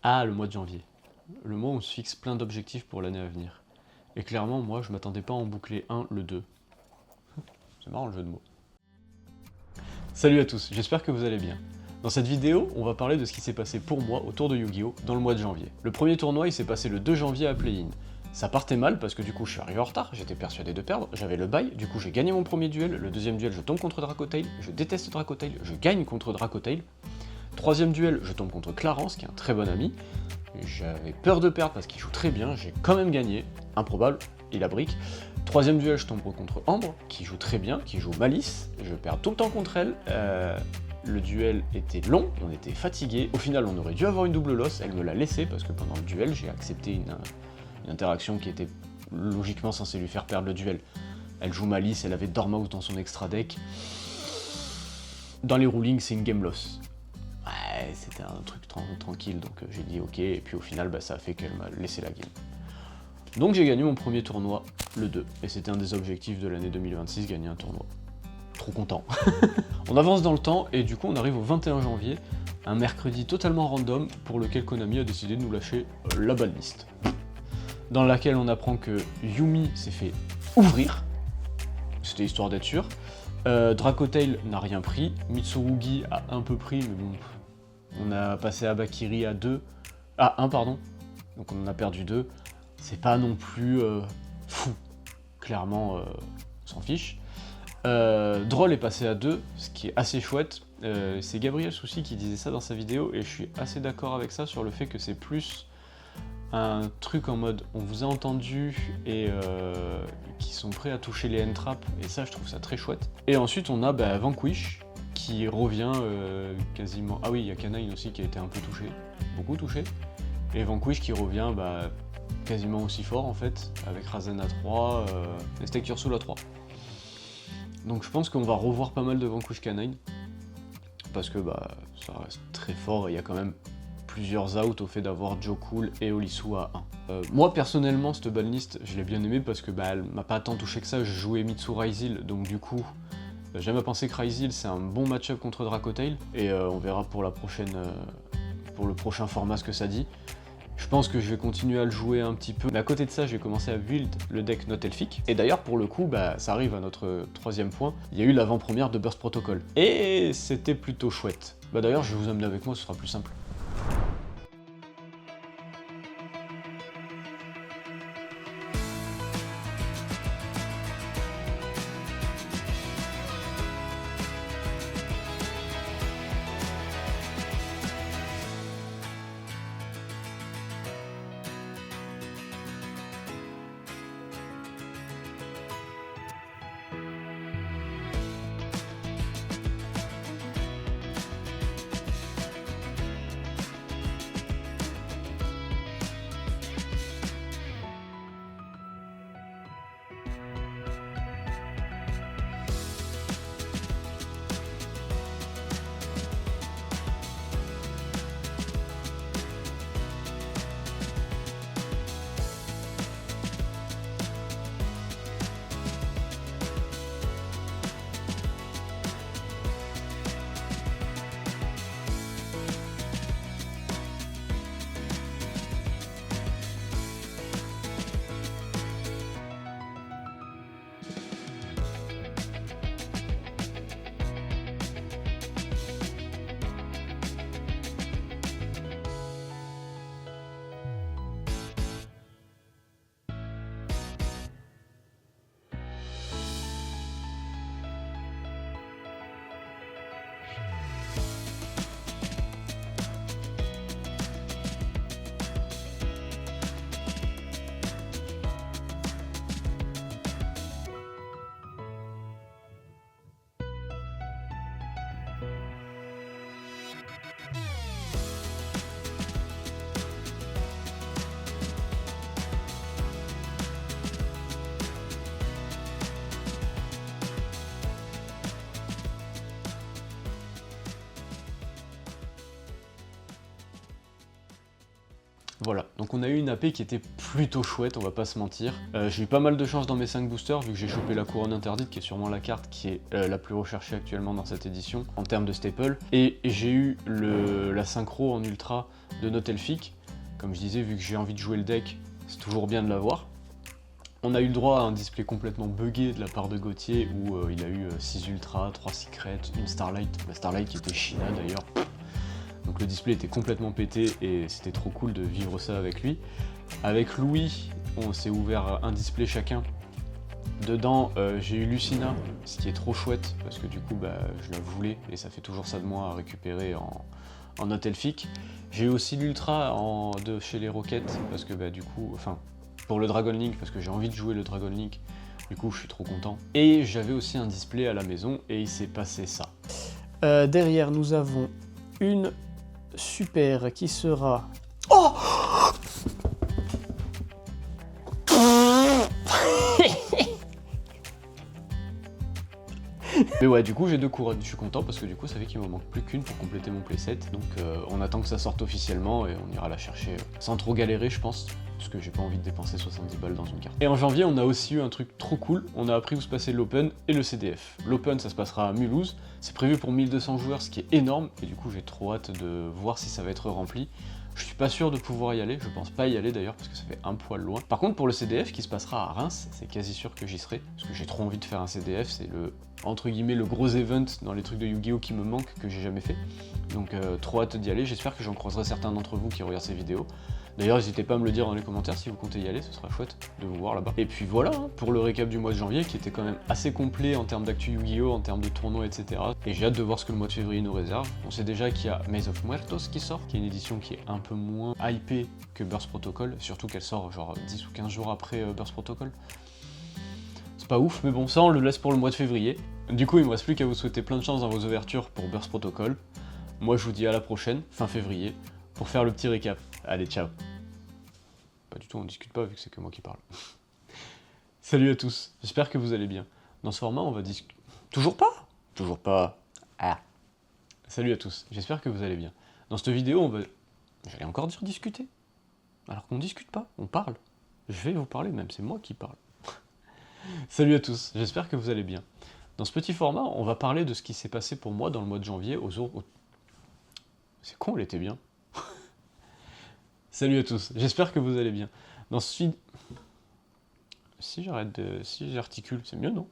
Ah, le mois de janvier. Le mois où on se fixe plein d'objectifs pour l'année à venir. Et clairement, moi, je m'attendais pas à en boucler un, le 2. C'est marrant le jeu de mots. Salut à tous, j'espère que vous allez bien. Dans cette vidéo, on va parler de ce qui s'est passé pour moi autour de Yu-Gi-Oh! Dans le mois de janvier. Le premier tournoi, il s'est passé le 2 janvier à Play-In. Ça partait mal parce que du coup je suis arrivé en retard, j'étais persuadé de perdre, j'avais le bail, du coup j'ai gagné mon premier duel, le deuxième duel je tombe contre Dracotail, je déteste Dracotail, je gagne contre Dracotail. Troisième duel, je tombe contre Clarence, qui est un très bon ami. J'avais peur de perdre parce qu'il joue très bien, j'ai quand même gagné, improbable, il a brique. Troisième duel, je tombe contre Ambre, qui joue très bien, qui joue Malice, je perds tout le temps contre elle. Le duel était long, on était fatigué. Au final, on aurait dû avoir une double loss, elle me l'a laissé parce que pendant le duel, j'ai accepté une interaction qui était logiquement censée lui faire perdre le duel. Elle joue Malice, elle avait Dormouse dans son extra deck. Dans les rulings, c'est une game loss. Ouais, c'était un truc tranquille, donc j'ai dit ok, et puis au final, ça a fait qu'elle m'a laissé la game. Donc j'ai gagné mon premier tournoi, le 2, et c'était un des objectifs de l'année 2026, gagner un tournoi. Trop content. On avance dans le temps, et du coup on arrive au 21 janvier, un mercredi totalement random, pour lequel Konami a décidé de nous lâcher la banlist. Dans laquelle on apprend que Yumi s'est fait ouvrir, c'était histoire d'être sûr. Dracotail n'a rien pris, Mitsurugi a un peu pris, mais bon, on a passé Abakiri à 2, à 1 pardon, donc on en a perdu 2, c'est pas non plus fou, clairement on s'en fiche. Droll est passé à 2, ce qui est assez chouette, c'est Gabriel Soucy qui disait ça dans sa vidéo, et je suis assez d'accord avec ça sur le fait que c'est plus un truc en mode on vous a entendu et qui sont prêts à toucher les end-traps, et ça je trouve ça très chouette. Et ensuite on a Vanquish qui revient quasiment... Ah oui, il y a Canine aussi qui a été un peu touché, beaucoup touché, et Vanquish qui revient quasiment aussi fort en fait, avec Razen à 3 et Steak Ursul à 3. Donc je pense qu'on va revoir pas mal de Vanquish Canine, parce que ça reste très fort et il y a quand même plusieurs outs au fait d'avoir Joe Cool et Olisu à 1. Moi personnellement cette banlist je l'ai bien aimée parce que elle m'a pas tant touché que ça, je jouais Mitsu Ryzil, donc du coup j'aime à penser que Ryzil c'est un bon match-up contre Dracotail, et on verra pour la prochaine, pour le prochain format ce que ça dit. Je pense que je vais continuer à le jouer un petit peu, mais à côté de ça, je vais commencer à build le deck Not Elfic. Et d'ailleurs, pour le coup, ça arrive à notre troisième point, il y a eu l'avant-première de Burst Protocol. Et c'était plutôt chouette. D'ailleurs, je vais vous emmener avec moi, ce sera plus simple. Voilà, donc on a eu une AP qui était plutôt chouette, on va pas se mentir. J'ai eu pas mal de chance dans mes 5 boosters, vu que j'ai chopé la couronne interdite, qui est sûrement la carte qui est la plus recherchée actuellement dans cette édition, en termes de staple. Et j'ai eu la synchro en ultra de Note Elfique. Comme je disais, vu que j'ai envie de jouer le deck, c'est toujours bien de l'avoir. On a eu le droit à un display complètement buggé de la part de Gauthier, où il a eu 6 ultras, 3 secrets, une Starlight, la Starlight qui était China d'ailleurs. Donc le display était complètement pété et c'était trop cool de vivre ça avec lui. Avec Louis, on s'est ouvert un display chacun. Dedans, j'ai eu Lucina, ce qui est trop chouette, parce que du coup, je la voulais, et ça fait toujours ça de moi à récupérer en Note Elfique. J'ai eu aussi l'Ultra de chez les Rockets, parce que du coup, enfin, pour le Dragon Link, parce que j'ai envie de jouer le Dragon Link, du coup je suis trop content. Et j'avais aussi un display à la maison, et il s'est passé ça. Derrière, nous avons une super qui sera... Oh Mais ouais, du coup j'ai 2 couronnes, je suis content parce que du coup ça fait qu'il me manque plus qu'une pour compléter mon playset. Donc on attend que ça sorte officiellement et on ira la chercher sans trop galérer je pense. Parce que j'ai pas envie de dépenser 70 balles dans une carte. Et en janvier on a aussi eu un truc trop cool, on a appris où se passait l'Open et le CDF. L'Open ça se passera à Mulhouse, c'est prévu pour 1200 joueurs ce qui est énorme. Et du coup j'ai trop hâte de voir si ça va être rempli. Je suis pas sûr de pouvoir y aller, je pense pas y aller d'ailleurs parce que ça fait un poil loin. Par contre pour le CDF qui se passera à Reims, c'est quasi sûr que j'y serai. Parce que j'ai trop envie de faire un CDF, c'est le, entre guillemets, le gros event dans les trucs de Yu-Gi-Oh qui me manque, que j'ai jamais fait. Donc trop hâte d'y aller, j'espère que j'en croiserai certains d'entre vous qui regardent ces vidéos. D'ailleurs, n'hésitez pas à me le dire dans les commentaires si vous comptez y aller, ce sera chouette de vous voir là-bas. Et puis voilà, hein, pour le récap du mois de janvier, qui était quand même assez complet en termes d'actu Yu-Gi-Oh, en termes de tournois, etc. Et j'ai hâte de voir ce que le mois de février nous réserve. On sait déjà qu'il y a Maze of Muertos qui sort, qui est une édition qui est un peu moins hypée que Burst Protocol, surtout qu'elle sort genre 10 ou 15 jours après Burst Protocol. C'est pas ouf, mais bon, ça on le laisse pour le mois de février. Du coup, il me reste plus qu'à vous souhaiter plein de chance dans vos ouvertures pour Burst Protocol. Moi, je vous dis à la prochaine, fin février, pour faire le petit récap. Allez, ciao. Pas du tout, on discute pas vu que c'est que moi qui parle. Salut à tous, j'espère que vous allez bien. Dans ce format, on va discuter... Toujours pas? Toujours pas. Ah. Salut à tous, j'espère que vous allez bien. Dans cette vidéo, on va... J'allais encore dire discuter. Alors qu'on discute pas, on parle. Je vais vous parler même, c'est moi qui parle. Salut à tous, j'espère que vous allez bien. Dans ce petit format, on va parler de ce qui s'est passé pour moi dans le mois de janvier C'est con, elle était bien. Salut à tous, j'espère que vous allez bien. Dans ce feed... Si j'articule, c'est mieux, non?